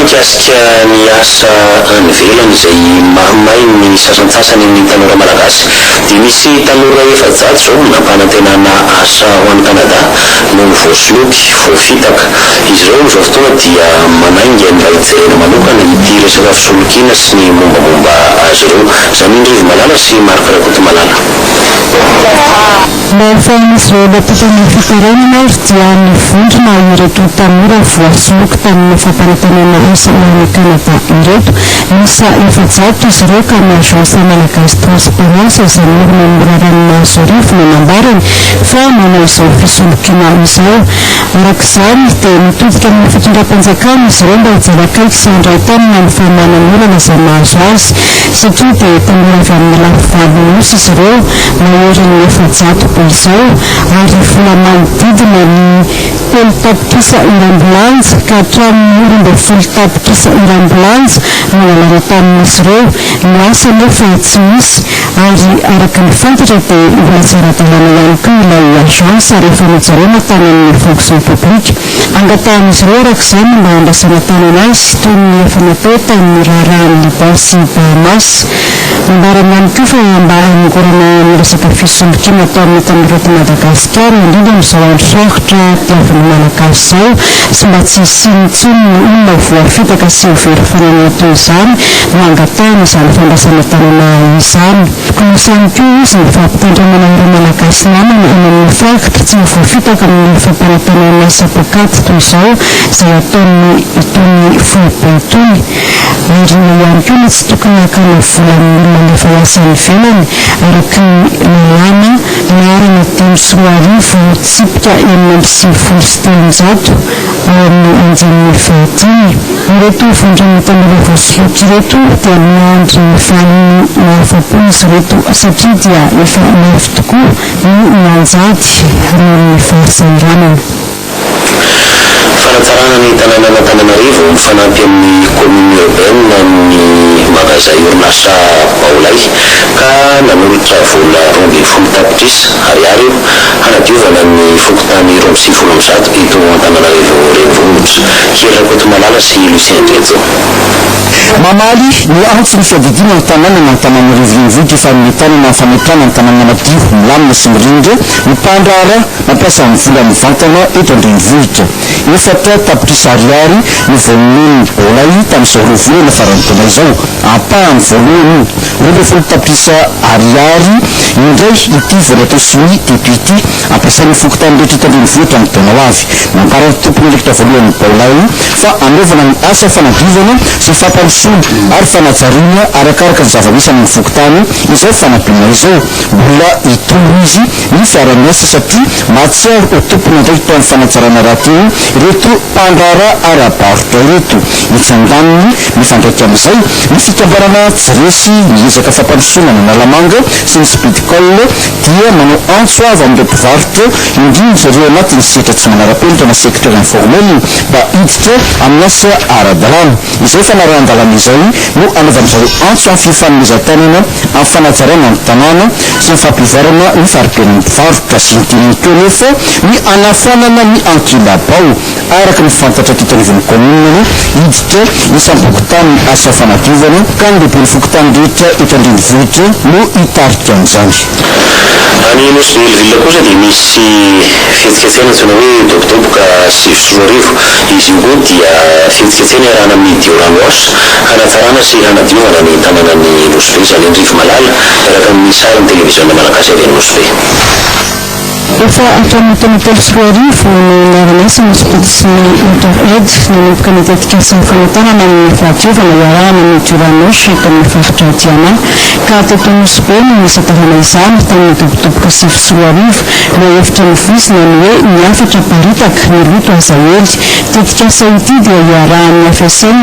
mikasika ny asa any ivelany izay mahamay ny sasantsasany ny tanora malagasy dia misy tanora efa-jato zao nampanantenana asa ho any Kanada no voasoloky voafitaka. Izy ireo izao fotoana dia manainga ny vahijerena manokana ity resaka fisolokiana sy ny mombamomba azy ireo. Izany Ndrivo Malala sy Marc Rakoto Malala. Fahanisy ireo latotany fitarenana dia nivondrona ireto tanora voasoloky tamin'ny fampanantenana asa ho any Kanada ireto. Misa efa-jato izy ireo ka ny agence malagasy transparence izay norona mirarana Zorivo no nambarany fa manao izao fisolokiana izao. Arak'izany dia mitodika amin'ny fitondram-panjakana izy ireo mba hijarakaiky sy handray tanana ny fahamanan'olana izay mahazo azy satria dia tanora avy amin'ny lafivalony nosy izy ireo mahery ny efa-jato be izao ary vola manodidina ny 10 tapitrisa iram-bilanja ka hatramin'ny 20 tapitrisa iram-bilanja no alana tamin'izy ireo. Ny asa nefa tsy misy ary araka ny fantatra dia mbola tsy ara-dalàna ihany koa ilay agence rehefa nijerena tany amin'ny fonction publique. Angatahan'izy ireo arak'izany mba handrasana tanana azy toy ny efa natao tamin'ny raharahan'ny Liban sy Bahamas. Nambarana ihany koa fa mba hanongorana ny resaka fisolokiana atao amin'ny tanora eto Madagasikara indrindra amin'izao andro sarotra tiavin'ny malagasy izao sy mba tsy hisiany intsony ny olona voafitaka sy ho very fanana toy izany no angatahana izany fandrasana tanana izany. Konosany koa izy ny fampitandramana ireo malagasy namana eny amin'ny faritra tsy voafitaka amin'ny fampanantenana sapakady toy izao izay ataony itony foibe itony. Indrina ihany koa ny tsy tokony hakana volan'ny olona nefa hiasa ivelany araky lalàna narana 10 tsipika 670 ao amin'ny anjan'ny fahatiny. Ireto vondrona tanora voasoloky ireto dia miandry valiny mahafa-po izy ireto satria dia efa mafy tokoa ny mianjady noho ny fahasairanana. Fanatsarana ny tanàna Antananarivo mifanampy amin'ny commune urbaine ny magaza orinasa Baolay ka nanolotra vola 20 tapitrisa ariary hanadiovana ny fokontany 20 eto Antananarivo renivohitra. Rakoto Malala sy Lucien Drejo. Mamaly ny antso ny fiadidina ny tanàna na Antananarivo renivohitra efa mitana na fametrana ny tanàna madio milamina sy mirindra mipandrara mampiasa amin'ny vola mivantana eto an-drenivohitra. Efatra tapitrisa ariary ny voaniny Baolay tamin'izao rovolana farany taona izao ampahany voalohany 20 tapitrisa ariary indray ity vola tao sony deputy ampiasain'ny fokontany rehetra eto an-drenivohitra amin'ny taona ho avy. Nampara ny tompony lekitra voalohany Baolay fa anaovana ny asa fanadiovana sy fampandrosoana ary fanajariana arakaraka ny zava-misy amin'ny fokontany izao fanampiana izao. Mbola itoro izy ny fiara-miasa satria mahatsiaro ho tompony andraiky tao amin'ny fanajarana rahateo reto mpandrara ara-barotra reto. Itsandaniny mifandraiky amin'izay ny fikambanana Jiresy miezaka fampandrosoana ny Malamanga sy ny Spidicol dia manao antso avy amin'ireo mpivarotra indrindra ireo anatin'ny setra tsy manara-penitra na secteur informel mba hiditra amin'ny asa ara-dalàna. Izay fanarahan-dalàna izay no anaovan'izareo antso amin'ny fifanomezan-tanana amin'ny fanajariana ny tanàna sy ny fampivarana ny faripen'ny mpivarotra sy ny dininy teo nefa ny anafanana ny ankilabao araka ny fantatra titanivon'ny commune hiditra ny sampokotany asa fanadiovana ka ny lehiben'ny fokotany rehetra eto an-drenivohitra no hitarika amin'izany. Any nosy Vilivila kosa dia misy fihetsiketsena antsoina hoe dobodoboka sy Soarivo. Izy io koa dia fihetsiketsena arahana amin'ny Dioranoche hanatsarana sy hanadiovana ny tanànan'ny Nosy Be. Izany Ndrivo Malala araka amin'ny sarin'ny televiziona malagasy avy any Nosy Be. Efa hatramin'ny taona telo sy roa arivo no niara-miasa ny ekspedisiony Interaid nanomboka ny dedikasin'ny fanatanana amin'ny fahadiovana iarahana ny Dioranoche eto amin'ny faritra Diana ka teto Nosy Be no nisadarana izany tamin'ny dobodoboka sivy sy roa arivo no hevitra nivozina ny hoe ny afatra paritaka ny loto azahoely. Dedikasa ity dia iarahan'ny FSN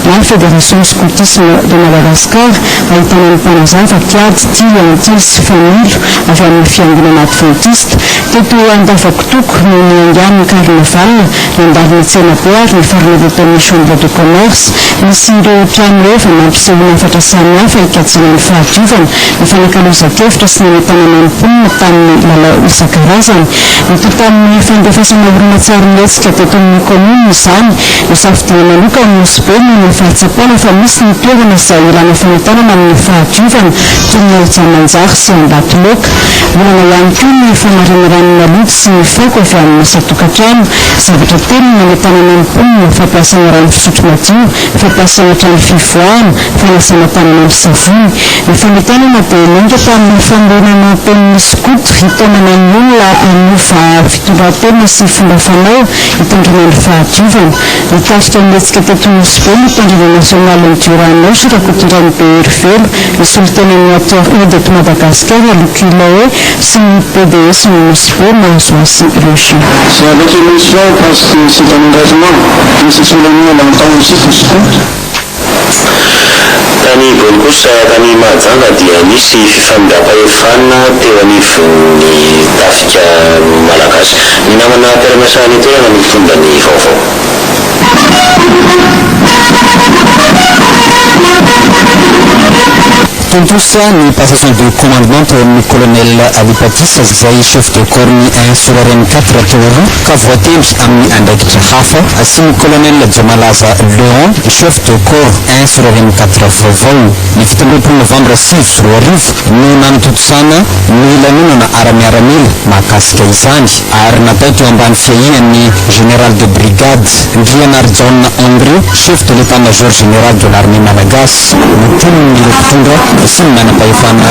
na Fédération Scoutisme de Madagascar ahitana ny mpanazava kiady 10 antily sy fanilo avy amin'ny fiangonana adventiste teto Andavakitoko no niangano Karina Valina nandalina tsenaboary ny faranavatamisy ombre de commerce misy ireo trano rehefa mampisehoana hafatra samihafa hikatsina ny fahadiovana ny fanakalozan-kevitra sy ny tanàna mponina tamin'ny lalao isan-karazany mito tamin'ny fandefasana oronan-tsary mietsika teto amin'ny komuna izany ny safidina manoka ny Osibeny ny fahatsapana fa misy ny toerana izay ilana fanatanana amin'ny fahadiovana toy ny Altsamanjary sy Ambatoloka volana ihany koa ny famarinarana lody sy ny fako avy amin'ny asa-tokatrano zavatra teny ny tanàna mponina fampiasana rano fisotro madio fampiasana trano fivoahana fanasana tanana amin'ny savony ny famitanana dia nonga tamin'ny famoronana ten'ny skoto hitonana ny olona anofa fitondran-tena sy fomba fanao hitondrina ny fahadiovana nitasika mietsika teto Osibeny hitondrina nasionaly ny Dioranosy rakotondran'ny Bervelo ny solitenan'ny acteur edeto Madagasikara Luculoe sy ny PDS ny Osibeny mahazo asy Roger. C'est avec émotion parce que c'est un engagement que c'est solennel longtemps aussi pour ce compte. Tany bony kosa tany Mahajanga dia misy fifandram-pahefana teo anivon'ny tafika malagasy ny namana mpiara-miasa ny toerana no mitondra ny vaovao. Tontosa ny passation de commandement teo amin'ny colonel Alipatisa izay chef de corps ny 1 sur RN 4 teo ka voatendry amin'ny andraikitra hafa sy ny colonel Jamalaza Léon chef de corps 1 sur RN 4 vaovao ny 17 novembre 2024 no nanototosana ny lanonana ara-miaramila mahakasika izany ary natao teo ambany fiahian'ny général de brigade Ndrianar John André chef de l'état-major général de l'armée malagasy notonony ireo mpitondra sy ny manam-pahefana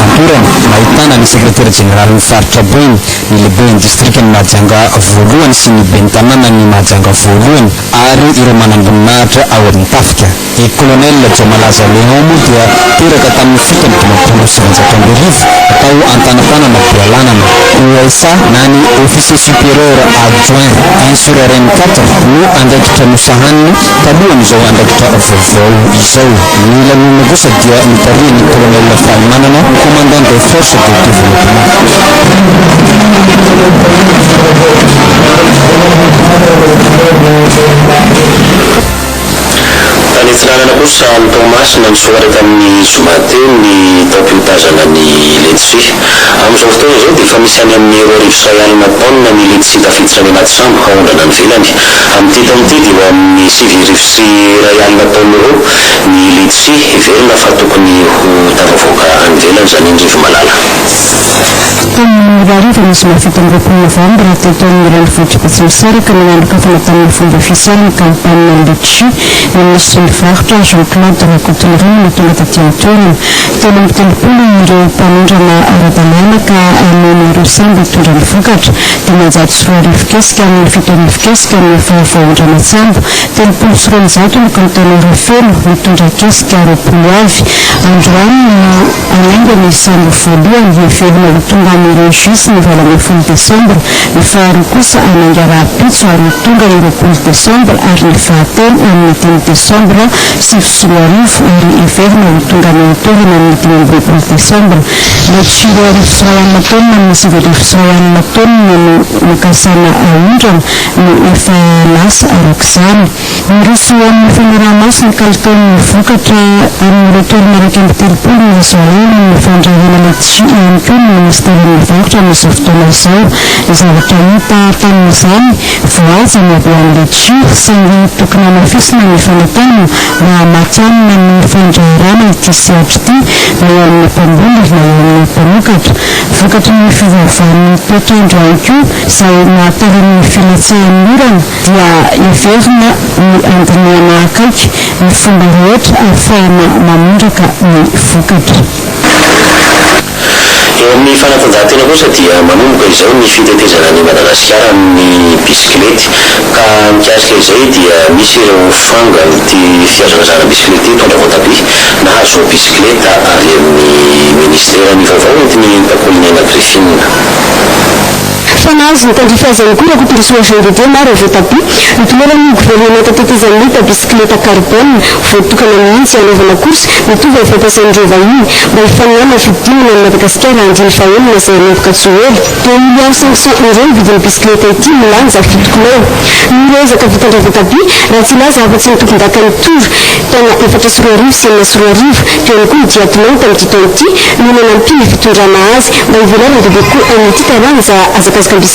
antorana nahitana ny secrétaire général ny faritra Boeny ny lehibe ny district ny Mahajanga voalohany sy ny ben'ny tanàna ny Mahajanga voalohany ary ireo manamboninahitra ao amin'ny tafika i colonel Jamalaza Léon moa dia teraka tamin'ny fitany 1970 atao antanatanana bealanana OSA na ny officier supérieur adjoint 1 sur RN 4 no andraikitra nosahaniny talohan'izao andraikitra vaovao izao ny lanonana kosa dia nitarihany colonel Fahaimanana commandant des forces de développement. Tany Tsiranana kosa ny Tomasina nisoraka amin'ny zoma teo ny taom-piotazana ny letsi amin'izao fotoana izao dia efa misy any amin'ny roarivo sy ray alina taonina ny letsi tafiditra any anaty sambo haondrana ny velany amin'ity taon'ity dia eo amin'ny 7 sy ray alina taona eo ny letsi velona fa tokony ho tafavoaka any velany zany indrivo malala. Tamin'ny rariva misy mafita amin'ny 20 novambra teto amin'ny renivohitra Betsimisaraka nanandrokafana tamin'ny fomba ofisialy ny kampanina letsi ny ministre ny varotra Jean-Claude Rakotonirina natonga taty amin'ny toerana telo amby telopolo ireo mpanondrana ara-dalàna ka ameny ireo samby hitondra ny vokatra dia manjato sy 2 kesika amin'ny 7 kesika ny vaondrana sambo telopolo sy 200 ny kantonora felo mitondra kesika 20 avy androany anainga ny sambo voalohany hivelona ho tonga amin'ny juisy ny 20 Desembre ny faharoa kosa anainga rapitso ary tonga ny 20 Desembre ary ny fahatelo amin'ny 10 Desembre 7 ary hiverina ho tonga amin'ny toerana amin'ny 20 Desembre letsi 2 taona ny 7 taona no nakasana aondrana no efa lasa arak'izany nyroso amin'ny fanaraha-masina kalitaon'ny vokatra amin'ny toerana raiky amby telopolo ny azoahena ny fandrahona letsi ihany koa ny ministerin'ny varotra amin'izao fotoana izao ny zavatra hita tamin'izany voaja ny avy amin'ny letsi saingy tokony hamafisina ny fanatanana mba hamakianina ny fandraharana ity sehatra ity na eo amin'ny mpamboly na eo amin'ny mpamokatra vokatra ny fivaovan'ny toetrandro ihany koa izay mahataran'ny filatsehan'ny orana dia hiverina ny andiniana akaiky ny fomba rehetra ahafahana mamondraka ny vokatra. Eo amin'ny fanatanjahantena kosa dia manomboka izao ny fitetezana ny Madagasikara ny bisikilety ka mikasika izay dia misy ireo fanga ty fiazakazana bisikilety tondra voatabia nahazo bisikileta avy amin'ny ministera ny vaovao entiny takoliny anagrifina. fanazy nitandrifazany koa raha kotorisoagendede maro voatapi mitolera ny gouvernement tatetezan'ny ta bicyclette carbone voatokana mihitsy anaovana course mitovy amin'ny fampiasan'ireo vahiny mba hifanana fidinina ny Madagasikara andiny fahenina izay anaovaka tsoely dia €1,500 ny vidin'ny bicyclette ity milanja 7 kilao ny rezaka vitandra voatapi raha tsy laza afa-tsy ny tompon-dakany tory taona 4 sy 9 teo ihany koa diatonao tamin'ity taona ity no nanampy ny fitondrana azy mba hivelarana bebe koa amin'ity taranja azakazaka